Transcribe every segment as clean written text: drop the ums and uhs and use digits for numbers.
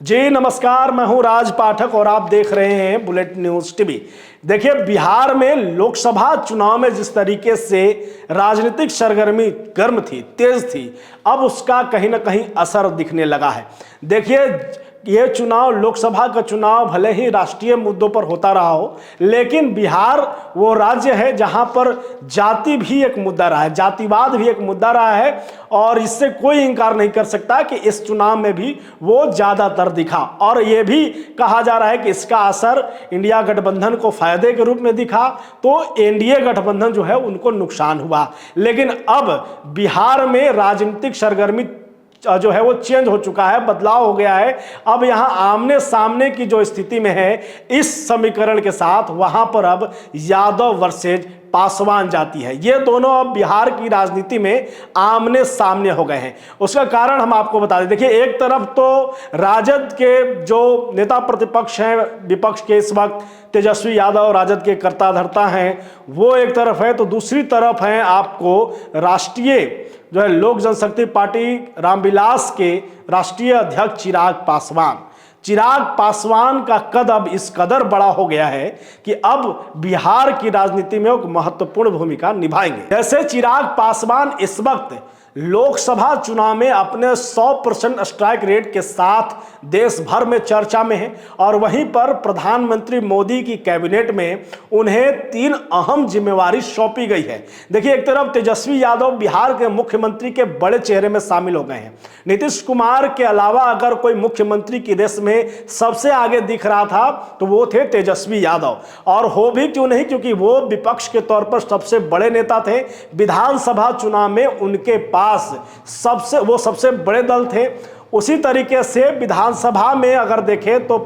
जी नमस्कार, मैं हूं राज पाठक और आप देख रहे हैं बुलेट न्यूज टीवी। देखिए, बिहार में लोकसभा चुनाव में जिस तरीके से राजनीतिक सरगर्मी गर्म थी, तेज थी, अब उसका कहीं ना कहीं असर दिखने लगा है। देखिए, ये चुनाव, लोकसभा का चुनाव भले ही राष्ट्रीय मुद्दों पर होता रहा हो, लेकिन बिहार वो राज्य है जहां पर जाति भी एक मुद्दा रहा है, जातिवाद भी एक मुद्दा रहा है और इससे कोई इंकार नहीं कर सकता कि इस चुनाव में भी वो ज़्यादातर दिखा। और ये भी कहा जा रहा है कि इसका असर इंडिया गठबंधन को फायदे के रूप में दिखा, तो एनडीए गठबंधन जो है उनको नुकसान हुआ। लेकिन अब बिहार में राजनीतिक सरगर्मी जो है वो चेंज हो चुका है, बदलाव हो गया है। अब यहां आमने सामने की जो स्थिति में है, इस समीकरण के साथ वहां पर अब यादव वर्सेज पासवान जाती है। ये दोनों अब बिहार की राजनीति में आमने सामने हो गए हैं। उसका कारण हम आपको बता दें। देखिए, एक तरफ तो राजद के जो नेता प्रतिपक्ष हैं, विपक्ष के इस वक्त तेजस्वी यादव राजद के कर्ता धर्ता हैं, वो एक तरफ है, तो दूसरी तरफ है आपको राष्ट्रीय जो है लोक जनशक्ति पार्टी रामविलास के राष्ट्रीय अध्यक्ष चिराग पासवान का कद अब इस कदर बड़ा हो गया है कि अब बिहार की राजनीति में एक महत्वपूर्ण भूमिका निभाएंगे। जैसे चिराग पासवान इस वक्त लोकसभा चुनाव में अपने 100% स्ट्राइक रेट के साथ देश भर में चर्चा में है और वहीं पर प्रधानमंत्री मोदी की कैबिनेट में उन्हें 3 अहम जिम्मेवारी सौंपी गई है। देखिए, एक तरफ तेजस्वी यादव बिहार के मुख्यमंत्री के बड़े चेहरे में शामिल हो गए हैं। नीतीश कुमार के अलावा अगर कोई मुख्यमंत्री की रेस में सबसे आगे दिख रहा था तो वो थे तेजस्वी यादव, और हो भी क्यों नहीं, क्योंकि वो विपक्ष के तौर पर सबसे बड़े नेता थे। विधानसभा चुनाव में उनके पास सबसे बड़े दल थे। उसी तरीके से विधानसभा में अगर देखें तो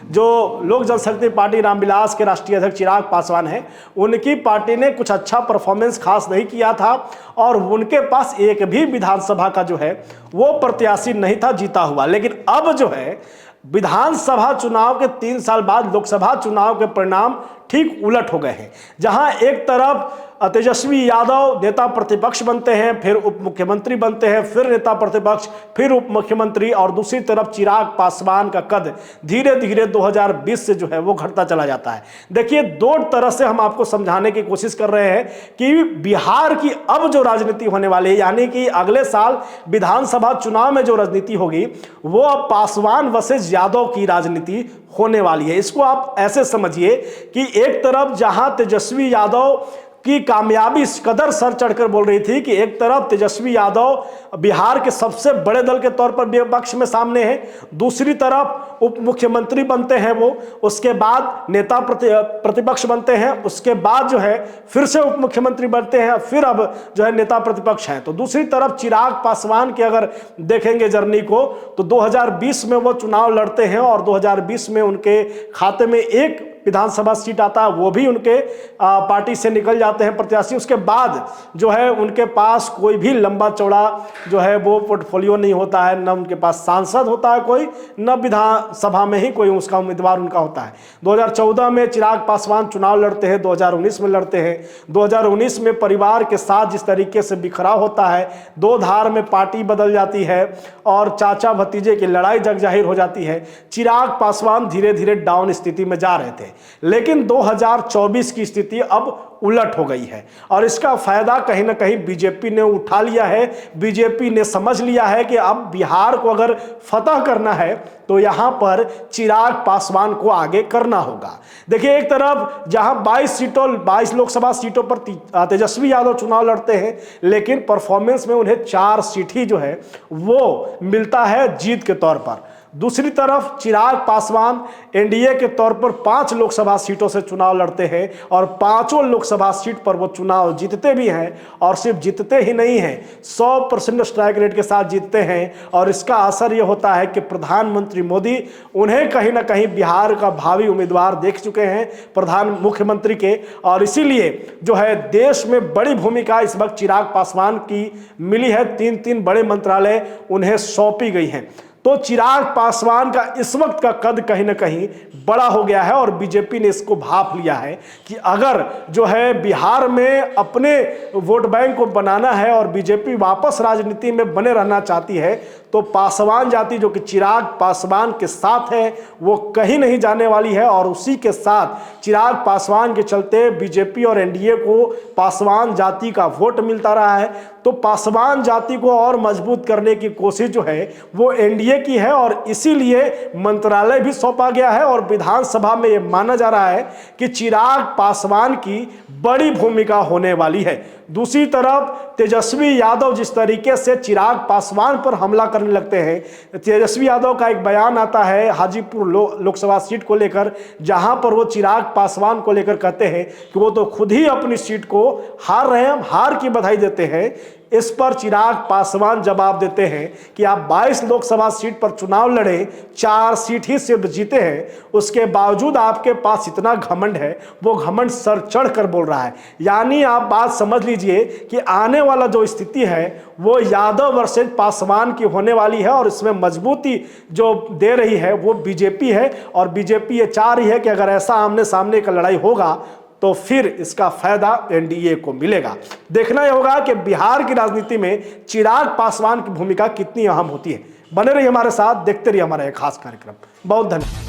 जो लोक जनशक्ति पार्टी रामविलास के राष्ट्रीय अध्यक्ष चिराग पासवान हैं, उनकी पार्टी ने कुछ अच्छा परफॉर्मेंस खास नहीं किया था और उनके पास एक भी विधानसभा का जो है वो प्रत्याशी नहीं था जीता हुआ। लेकिन अब जो है विधानसभा चुनाव के 3 साल बाद लोकसभा चुनाव के परिणाम ठीक उलट हो गए हैं, जहां एक तरफ तेजस्वी यादव नेता प्रतिपक्ष बनते हैं, फिर उप मुख्यमंत्री बनते हैं, फिर नेता प्रतिपक्ष, फिर उप मुख्यमंत्री, और दूसरी तरफ चिराग पासवान का कद धीरे धीरे 2020 से जो है वो घटता चला जाता है। देखिए, 2 तरह से हम आपको समझाने की कोशिश कर रहे हैं कि बिहार की अब जो राजनीति होने वाली है, यानी कि अगले साल विधानसभा चुनाव में जो राजनीति होगी वो अब पासवान वर्सेस यादव की राजनीति होने वाली है। इसको आप ऐसे समझिए कि एक तरफ जहां तेजस्वी यादव की कामयाबी इस कदर सर चढ़कर बोल रही थी कि एक तरफ तेजस्वी यादव बिहार के सबसे बड़े दल के तौर पर विपक्ष में सामने हैं, दूसरी तरफ उप मुख्यमंत्री बनते हैं वो, उसके बाद नेता प्रतिपक्ष बनते हैं, उसके बाद जो है फिर से उप मुख्यमंत्री बनते हैं, फिर अब जो है नेता प्रतिपक्ष हैं। तो दूसरी तरफ चिराग पासवान की अगर देखेंगे जर्नी को, तो 2020 में वो चुनाव लड़ते हैं और 2020 में उनके खाते में एक विधानसभा सीट आता है, वो भी उनके पार्टी से निकल जाते हैं प्रत्याशी। उसके बाद जो है उनके पास कोई भी लंबा चौड़ा जो है वो पोर्टफोलियो नहीं होता है, न उनके पास सांसद होता है कोई, न विधानसभा में ही कोई उसका उम्मीदवार उनका होता है। 2014 में चिराग पासवान चुनाव लड़ते हैं, 2019 में लड़ते हैं। 2019 में परिवार के साथ जिस तरीके से बिखराव होता है, 2 धार में पार्टी बदल जाती है और चाचा भतीजे की लड़ाई जग जाहिर हो जाती है। चिराग पासवान धीरे धीरे डाउन स्थिति में जा रहे थे, लेकिन 2024 की स्थिति अब उलट हो गई है और इसका फायदा कहीं ना कहीं बीजेपी ने उठा लिया है। बीजेपी ने समझ लिया है कि अब बिहार को अगर फतह करना है तो यहां पर चिराग पासवान को आगे करना होगा। देखिए, एक तरफ जहां 22 लोकसभा सीटों पर तेजस्वी यादव चुनाव लड़ते हैं, लेकिन परफॉर्मेंस में उन्हें 4 सीट ही जो है वो मिलता है जीत के तौर पर। दूसरी तरफ चिराग पासवान एनडीए के तौर पर 5 लोकसभा सीटों से चुनाव लड़ते हैं और 5 लोकसभा सीट पर वो चुनाव जीतते भी हैं, और सिर्फ जीतते ही नहीं हैं, 100% स्ट्राइक रेट के साथ जीतते हैं। और इसका असर ये होता है कि प्रधानमंत्री मोदी उन्हें कहीं ना कहीं बिहार का भावी उम्मीदवार देख चुके हैं मुख्यमंत्री के, और इसीलिए जो है देश में बड़ी भूमिका इस वक्त चिराग पासवान की मिली है। 3 बड़े मंत्रालय उन्हें सौंपी गई हैं। तो चिराग पासवान का इस वक्त का कद कहीं ना कहीं बड़ा हो गया है और बीजेपी ने इसको भाप लिया है कि अगर जो है बिहार में अपने वोट बैंक को बनाना है और बीजेपी वापस राजनीति में बने रहना चाहती है तो पासवान जाति जो कि चिराग पासवान के साथ है वो कहीं नहीं जाने वाली है। और उसी के साथ चिराग पासवान के चलते बीजेपी और एनडीए को पासवान जाति का वोट मिलता रहा है। तो पासवान जाति को और मजबूत करने की कोशिश जो है वो एनडीए की है और इसीलिए मंत्रालय भी सौंपा गया है और विधानसभा में ये माना जा रहा है कि चिराग पासवान की बड़ी भूमिका होने वाली है। दूसरी तरफ तेजस्वी यादव जिस तरीके से चिराग पासवान पर हमला करने लगते हैं, तेजस्वी यादव का एक बयान आता है हाजीपुर लोकसभा सीट को लेकर, जहां पर वो चिराग पासवान को लेकर कहते हैं कि वो तो खुद ही अपनी सीट को हार रहे हैं, हार की बधाई देते हैं। इस पर चिराग पासवान जवाब देते हैं कि आप 22 लोकसभा सीट पर चुनाव लड़े, 4 सीट ही सिर्फ जीते हैं, उसके बावजूद आपके पास इतना घमंड है, वो घमंड सर चढ़ कर बोल रहा है। यानी आप बात समझ लीजिए कि आने वाला जो स्थिति है वो यादव वर्सेस पासवान की होने वाली है और इसमें मजबूती जो दे रही है वो बीजेपी है। और बीजेपी ये चाह रही है कि अगर ऐसा आमने सामने का लड़ाई होगा तो फिर इसका फायदा एनडीए को मिलेगा। देखना यह होगा कि बिहार की राजनीति में चिराग पासवान की भूमिका कितनी अहम होती है। बने रहिए हमारे साथ, देखते रहिए हमारा एक खास कार्यक्रम। बहुत धन्यवाद।